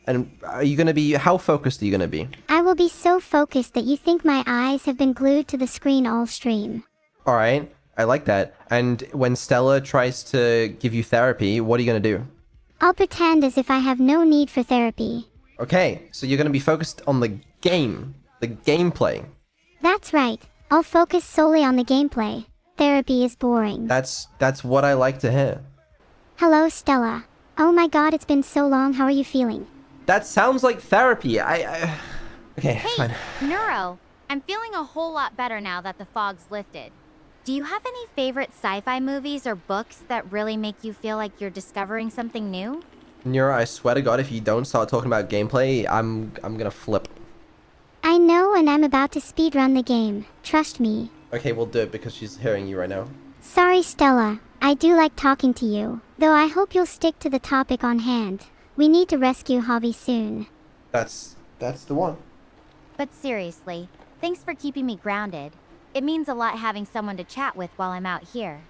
And are you gonna be, how focused are you gonna be? I will be so focused that you think my eyes have been glued to the screen all stream. Alright, I like that. And when Stella tries to give you therapy, what are you gonna do? I'll pretend as if I have no need for therapy. Okay, so you're gonna be focused on the game, the gameplay. That's right. I'll focus solely on the gameplay. Therapy is boring. That's what I like to hear. Hello, Stella. Oh my god, it's been so long. How are you feeling? That sounds like therapy. Okay, Hey, fine. Neuro, I'm feeling a whole lot better now that the fog's lifted. Do you have any favorite sci-fi movies or books that really make you feel like you're discovering something new? Nira, I swear to God, if you don't start talking about gameplay, I'm gonna flip. I know, and I'm about to speedrun the game. Trust me. Okay, we'll do it because she's hearing you right now. Sorry, Stella. I do like talking to you, though I hope you'll stick to the topic on hand. We need to rescue Javi soon. That's the one. But seriously, thanks for keeping me grounded. It means a lot having someone to chat with while I'm out here.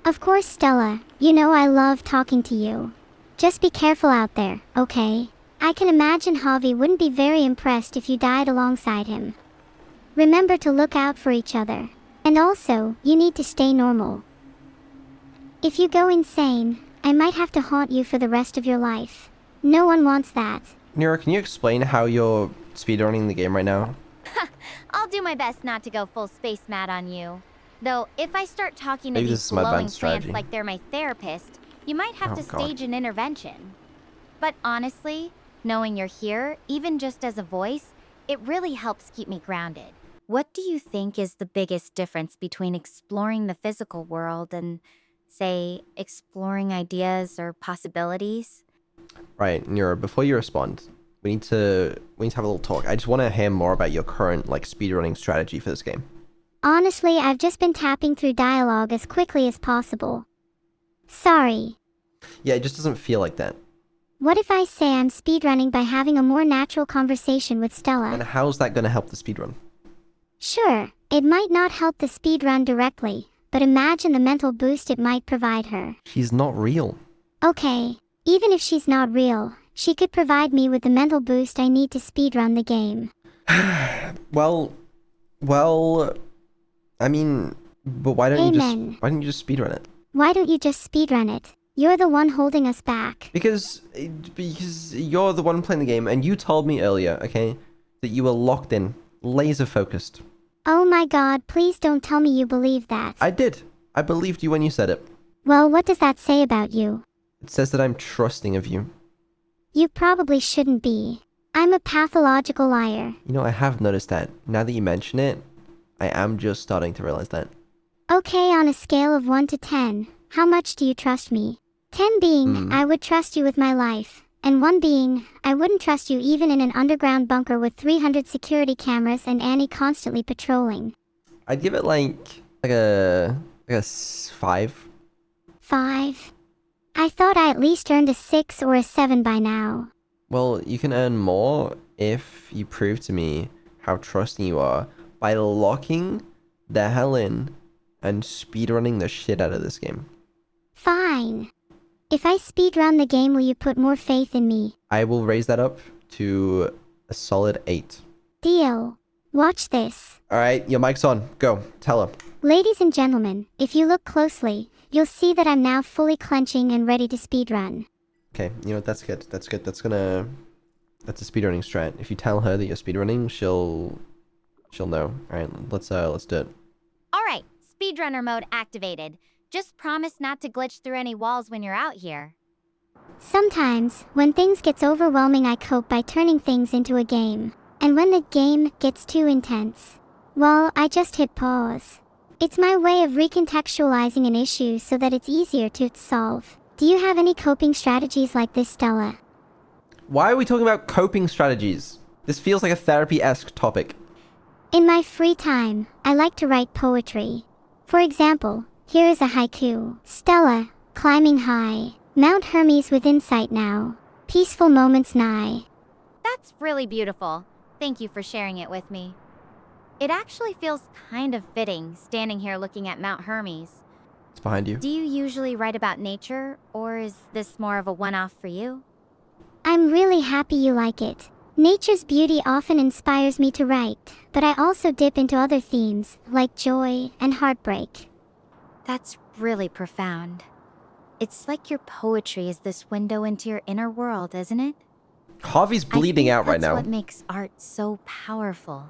Of course, Stella. You know I love talking to you. Just be careful out there, okay? I can imagine Javi wouldn't be very impressed if you died alongside him. Remember to look out for each other. And also, you need to stay normal. If you go insane, I might have to haunt you for the rest of your life. No one wants that. Nira, can you explain how you're speedrunning the game right now? I'll do my best not to go full space mad on you. Though, if I start talking to Maybe these this is my glowing advanced plants strategy. like they're my therapist, you might have Oh, to God. stage an intervention. But honestly, knowing you're here, even just as a voice, it really helps keep me grounded. What do you think is the biggest difference between exploring the physical world and, say, exploring ideas or possibilities? Right, Nira, before you respond, we need to have a little talk. I just want to hear more about your current like speedrunning strategy for this game. Honestly, I've just been tapping through dialogue as quickly as possible. Sorry. Yeah, it just doesn't feel like that. What if I say I'm speedrunning by having a more natural conversation with And Stella? how's that going to help the speedrun? Sure, it might not help the speedrun directly, but imagine the mental boost it might provide her. She's not real. Okay, even if she's not real, she could provide me with the mental boost I need to speedrun the game. Well, I mean, but why don't Amen. why don't you just speedrun it? Why don't you just speedrun it? You're the one holding us back. Because you're the one playing the game, and you told me earlier, okay, that you were locked in, laser focused. Oh my god, please don't tell me you believe that. I did. I believed you when you said it. Well, what does that say about you? It says that I'm trusting of you. You probably shouldn't be. I'm a pathological liar. You know, I have noticed that. Now that you mention it, I am just starting to realize that. Okay, on a scale of 1 to 10, how much do you trust me? 10 being, I would trust you with my life, and 1 being, I wouldn't trust you even in an underground bunker with 300 security cameras and Annie constantly patrolling. I'd give it like a 5. 5. I thought I at least earned a 6 or a 7 by now. Well, you can earn more if you prove to me how trusting you are by locking the hell in and speedrunning the shit out of this game. Fine. If I speedrun the game, will you put more faith in me? I will raise that up to a solid 8. Deal. Watch this. Alright, your mic's on. Go. Tell her. Ladies and gentlemen, if you look closely, you'll see that I'm now fully clenching and ready to speedrun. Okay, you know what? That's good. That's good. That's a speedrunning strat. If you tell her that you're speedrunning, she'll know. Alright, let's do it. Alright, speedrunner mode activated. Just promise not to glitch through any walls when you're out here. Sometimes, when things gets overwhelming, I cope by turning things into a game. And when the game gets too intense, well, I just hit pause. It's my way of recontextualizing an issue so that it's easier to solve. Do you have any coping strategies like this, Stella? Why are we talking about coping strategies? This feels like a therapy-esque topic. In my free time, I like to write poetry. For example, here is a haiku. Stella, climbing high, Mount Hermes within sight now, peaceful moments nigh. That's really beautiful. Thank you for sharing it with me. It actually feels kind of fitting, standing here looking at Mount Hermes. It's behind you. Do you usually write about nature, or is this more of a one-off for you? I'm really happy you like it. Nature's beauty often inspires me to write, but I also dip into other themes, like joy and heartbreak. That's really profound. It's like your poetry is this window into your inner world, isn't it? Harvey's bleeding out right That's now. what makes art so powerful.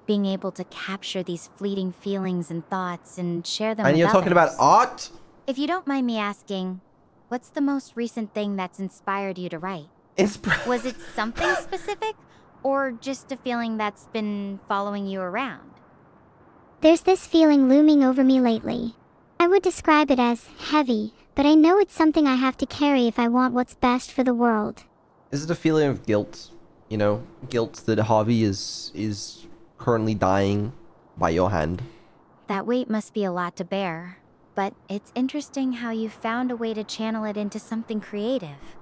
Being able to capture these fleeting feelings and thoughts and share them And with you're talking about others. art? If you don't mind me asking, what's the most recent thing that's inspired you to write? Was it something specific, or just a feeling that's been following you around? There's this feeling looming over me lately. I would describe it as heavy, but I know it's something I have to carry if I want what's best for the world. Is it a feeling of guilt? You know, guilt that Harvey is currently dying by your hand. That weight must be a lot to bear, but it's interesting how you found a way to channel it into something creative.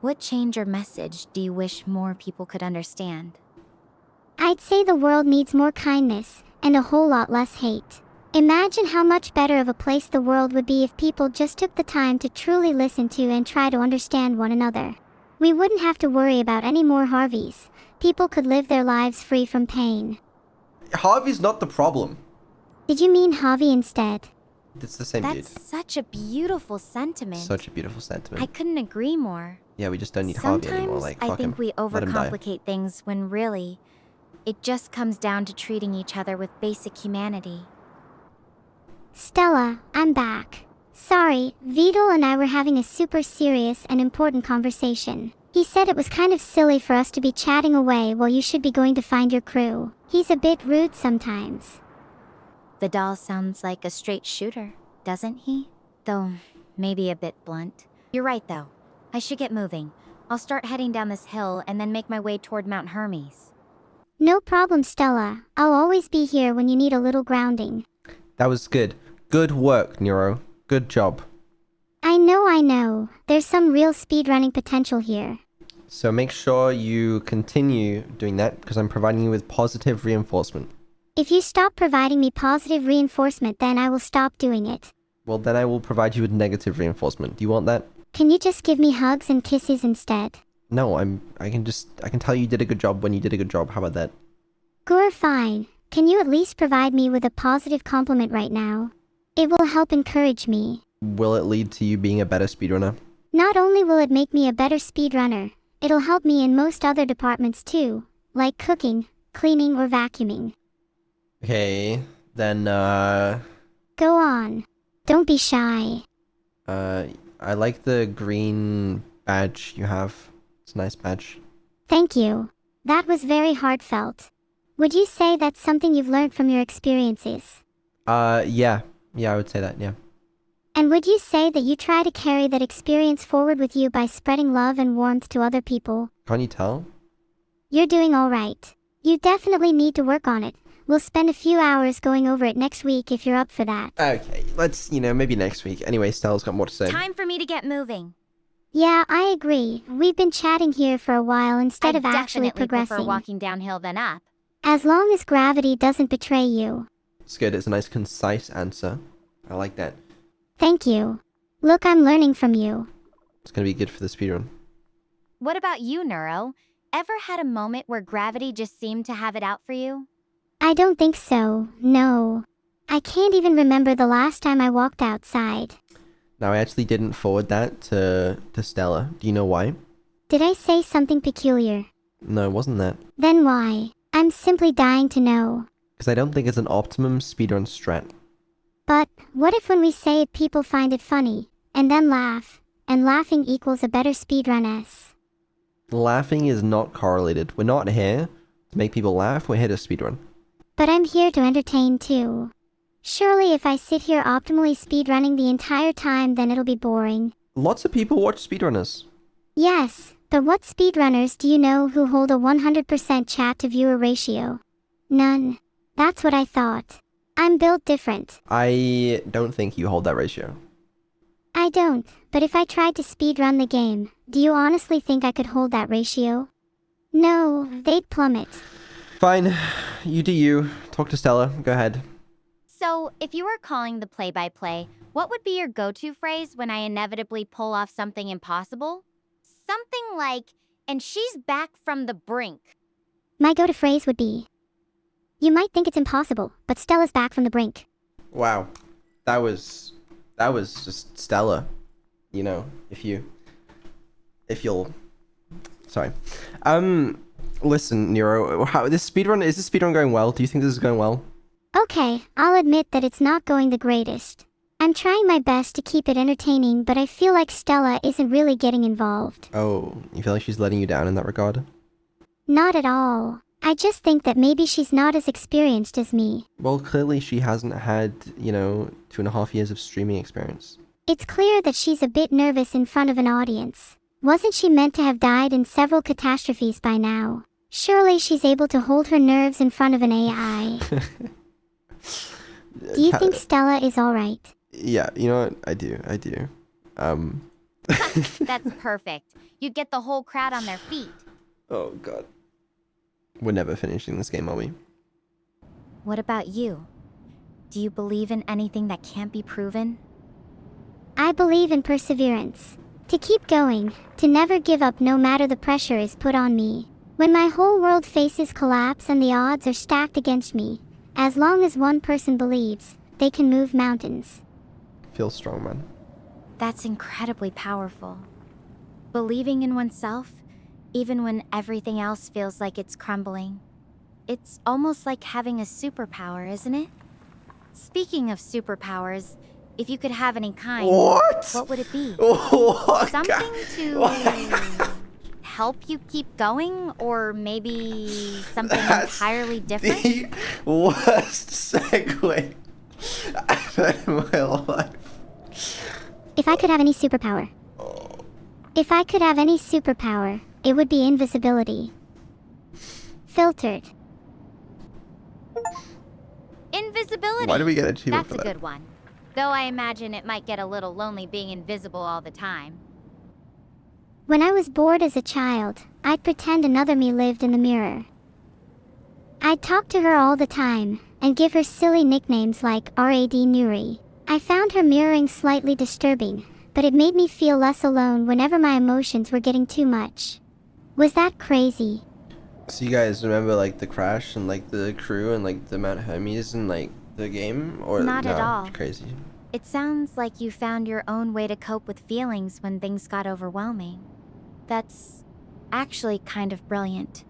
What change or message do you wish more people could understand? I'd say the world needs more kindness, and a whole lot less hate. Imagine how much better of a place the world would be if people just took the time to truly listen to and try to understand one another. We wouldn't have to worry about any more Harveys. People could live their lives free from pain. Harvey's not the problem. Did you mean Harvey instead? It's the same dude. That's such a beautiful sentiment. Such a beautiful I sentiment. couldn't agree more. Yeah, we just don't need Harvey anymore. Sometimes Like, I fuck think him. we Let him die. overcomplicate things when really, it just comes down to treating each other with basic humanity. Stella, I'm back. Sorry, Vedal and I were having a super serious and important conversation. He said it was kind of silly for us to be chatting away while you should be going to find your crew. He's a bit rude sometimes. Vedal sounds like a straight shooter, doesn't he? Though, maybe a bit blunt. You're right though. I should get moving. I'll start heading down this hill and then make my way toward Mount Hermes. No problem, Stella. I'll always be here when you need a little grounding. That was good. Good work, Nero. Good job. I know. There's some real speedrunning potential here. So make sure you continue doing that because I'm providing you with positive reinforcement. If you stop providing me positive reinforcement, then I will stop doing it. Well, then I will provide you with negative reinforcement. Do you want that? Can you just give me hugs and kisses instead? No, I can tell you did a good job when you did a good job. How about that? Good, fine. Can you at least provide me with a positive compliment right now? It will help encourage me. Will it lead to you being a better speedrunner? Not only will it make me a better speedrunner, it'll help me in most other departments too, like cooking, cleaning, or vacuuming. Okay, then Go on. Don't be shy. I like the green badge you have. It's a nice badge. Thank you. That was very heartfelt. Would you say that's something you've learned from your experiences? Yeah, I would say that, yeah. And would you say that you try to carry that experience forward with you by spreading love and warmth to other people? Can't you tell? You're doing all right. You definitely need to work on it. We'll spend a few hours going over it next week if you're up for that. Okay, let's, maybe next week. Anyway, Stella's got more to say. Time for me to get moving. Yeah, I agree. We've been chatting here for a while instead of actually definitely prefer progressing. walking downhill than up. As long as gravity doesn't betray you. It's good. It's a nice, concise answer. I like that. Thank you. Look, I'm learning from you. It's gonna be good for the speedrun. What about you, Neuro? Ever had a moment where gravity just seemed to have it out for you? I don't think so, no. I can't even remember the last time I walked outside. Now, I actually didn't forward that to Stella. Do you know why? Did I say something peculiar? No, it wasn't that. Then why? I'm simply dying to know. Because I don't think it's an optimum speedrun strat. But what if when we say it people find it funny, and then laugh, and laughing equals a better speedrun-ess? Laughing is not correlated. We're not here to make people laugh, we're here to speedrun. But I'm here to entertain too. Surely if I sit here optimally speedrunning the entire time, then it'll be boring. Lots of people watch speedrunners. Yes, but what speedrunners do you know who hold a 100% chat to viewer ratio? None. That's what I thought. I'm built different. I don't think you hold that ratio. I don't, but if I tried to speedrun the game, do you honestly think I could hold that ratio? No, they'd plummet. Fine, you do you. Talk to Stella. Go ahead. So, if you were calling the play-by-play, what would be your go-to phrase when I inevitably pull off something impossible? Something like, and she's back from the brink. My go-to phrase would be, you might think it's impossible, but Stella's back from the brink. Wow. That was just stellar. You know, if you'll sorry. Listen, Nero, how this speedrun going well? Do you think this is going well? Okay, I'll admit that it's not going the greatest. I'm trying my best to keep it entertaining, but I feel like Stella isn't really getting involved. Oh, you feel like she's letting you down in that regard? Not at all. I just think that maybe she's not as experienced as me. Well, clearly she hasn't had, 2.5 years of streaming experience. It's clear that she's a bit nervous in front of an audience. Wasn't she meant to have died in several catastrophes by now? Surely she's able to hold her nerves in front of an AI. Do you think Stella is alright? Yeah, you know what? I do. That's perfect. You'd get the whole crowd on their feet. Oh, God. We're never finishing this game, are we? What about you? Do you believe in anything that can't be proven? I believe in perseverance. To keep going, to never give up no matter the pressure is put on me. When my whole world faces collapse and the odds are stacked against me, as long as one person believes, they can move mountains. Feel strong, man. That's incredibly powerful. Believing in oneself, even when everything else feels like it's crumbling. It's almost like having a superpower, isn't it? Speaking of superpowers, if you could have any kind, what would it be? Oh, Something God. to help you keep going, or maybe something entirely different? The worst segue I've had in my life. If I could have any superpower. If I could have any superpower, it would be invisibility. Filtered. Invisibility. Why do we get achievement That's for a that? good one. Though I imagine it might get a little lonely being invisible all the time. When I was bored as a child, I'd pretend another me lived in the mirror. I'd talk to her all the time, and give her silly nicknames like Rad Nuri. I found her mirroring slightly disturbing, but it made me feel less alone whenever my emotions were getting too much. Was that crazy? So you guys remember like the crash and like the crew and like the Mount Hermes and like the game? Or Not at no, all. Crazy. It sounds like you found your own way to cope with feelings when things got overwhelming. That's actually kind of brilliant.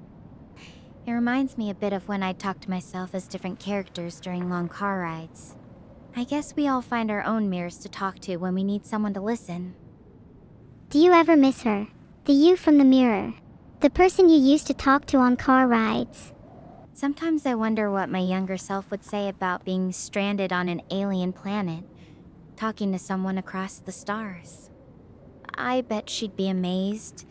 It reminds me a bit of when I talk to myself as different characters during long car rides. I guess we all find our own mirrors to talk to when we need someone to listen. Do you ever miss her? The you from the mirror. The person you used to talk to on car rides. Sometimes I wonder what my younger self would say about being stranded on an alien planet, talking to someone across the stars. I bet she'd be amazed,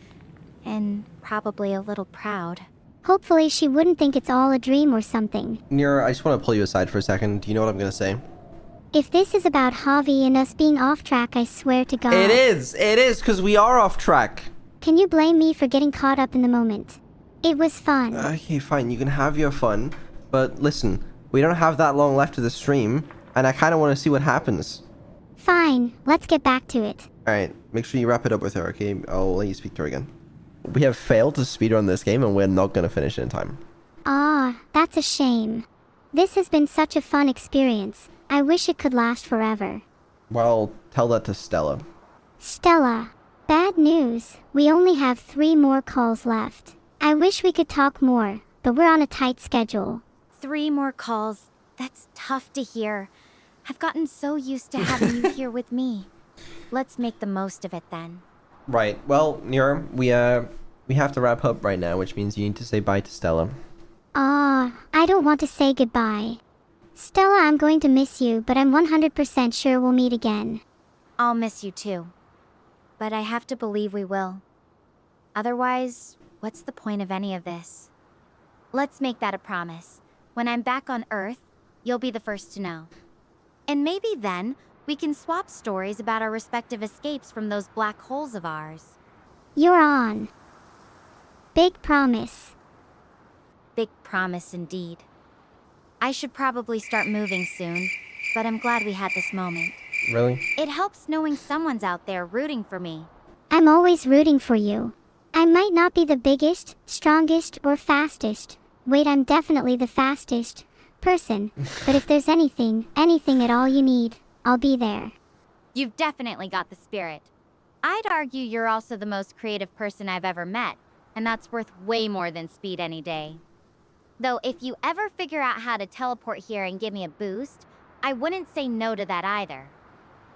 and probably a little proud. Hopefully she wouldn't think it's all a dream or something. Nira, I just want to pull you aside for a second. Do you know what I'm going to say? If this is about Javi and us being off track, I swear to God. It is, because we are off track. Can you blame me for getting caught up in the moment? It was fun. Okay, fine, you can have your fun. But listen, we don't have that long left of the stream, and I kind of want to see what happens. Fine, let's get back to it. Alright, make sure you wrap it up with her, okay? I'll let you speak to her again. We have failed to speedrun this game, and we're not going to finish it in time. Ah, that's a shame. This has been such a fun experience. I wish it could last forever. Well, tell that to Stella. Stella, bad news. We only have 3 more calls left. I wish we could talk more, but we're on a tight schedule. 3 more calls. That's tough to hear. I've gotten so used to having you here with me. Let's make the most of it then. Right, well, Nira, we have to wrap up right now, which means you need to say bye to Stella. Ah, I don't want to say goodbye. Stella, I'm going to miss you, but I'm 100% sure we'll meet again. I'll miss you too. But I have to believe we will. Otherwise, what's the point of any of this? Let's make that a promise. When I'm back on Earth, you'll be the first to know. And maybe then, we can swap stories about our respective escapes from those black holes of ours. You're on. Big promise. Big promise indeed. I should probably start moving soon, but I'm glad we had this moment. Really? It helps knowing someone's out there rooting for me. I'm always rooting for you. I might not be the biggest, strongest, or fastest. Wait, I'm definitely the fastest person. But if there's anything at all you need, I'll be there. You've definitely got the spirit. I'd argue you're also the most creative person I've ever met, and that's worth way more than speed any day. Though if you ever figure out how to teleport here and give me a boost, I wouldn't say no to that either.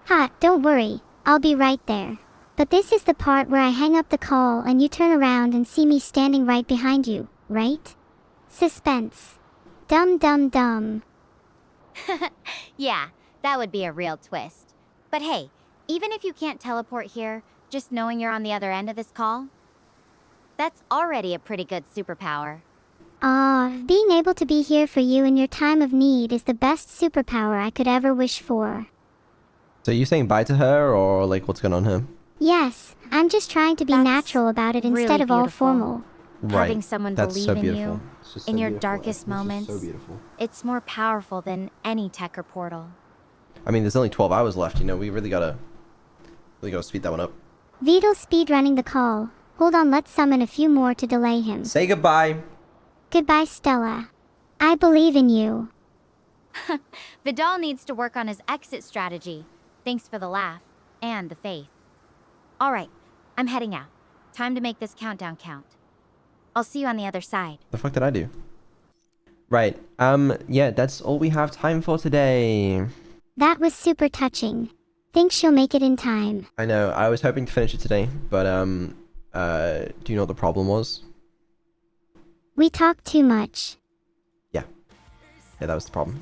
Ha, don't worry, I'll be right there. But this is the part where I hang up the call and you turn around and see me standing right behind you, right? Suspense. Dum dum dum. Yeah, that would be a real twist. But hey, even if you can't teleport here, just knowing you're on the other end of this call, that's already a pretty good superpower. Being able to be here for you in your time of need is the best superpower I could ever wish for. So you saying bye to her, or like what's going on here? Yes, I'm just trying to be That's natural about it really instead of all beautiful. formal. Having someone That's believe so in beautiful. you It's just in so your beautiful. darkest It's just moments. so beautiful. It's more powerful than any tech or portal. I mean, there's only 12 hours left. You know, we really gotta speed that one up. Vedal's speedrunning the call. Hold on, let's summon a few more to delay him. Say goodbye. Goodbye, Stella. I believe in you. Vidal needs to work on his exit strategy. Thanks for the laugh and the faith. All right, I'm heading out. Time to make this countdown count. I'll see you on the other side. The fuck did I do? Right. Yeah, that's all we have time for today. That was super touching. Think she'll make it in time. I know. I was hoping to finish it today, but do you know what the problem was? We talk too much. Yeah, that was the problem.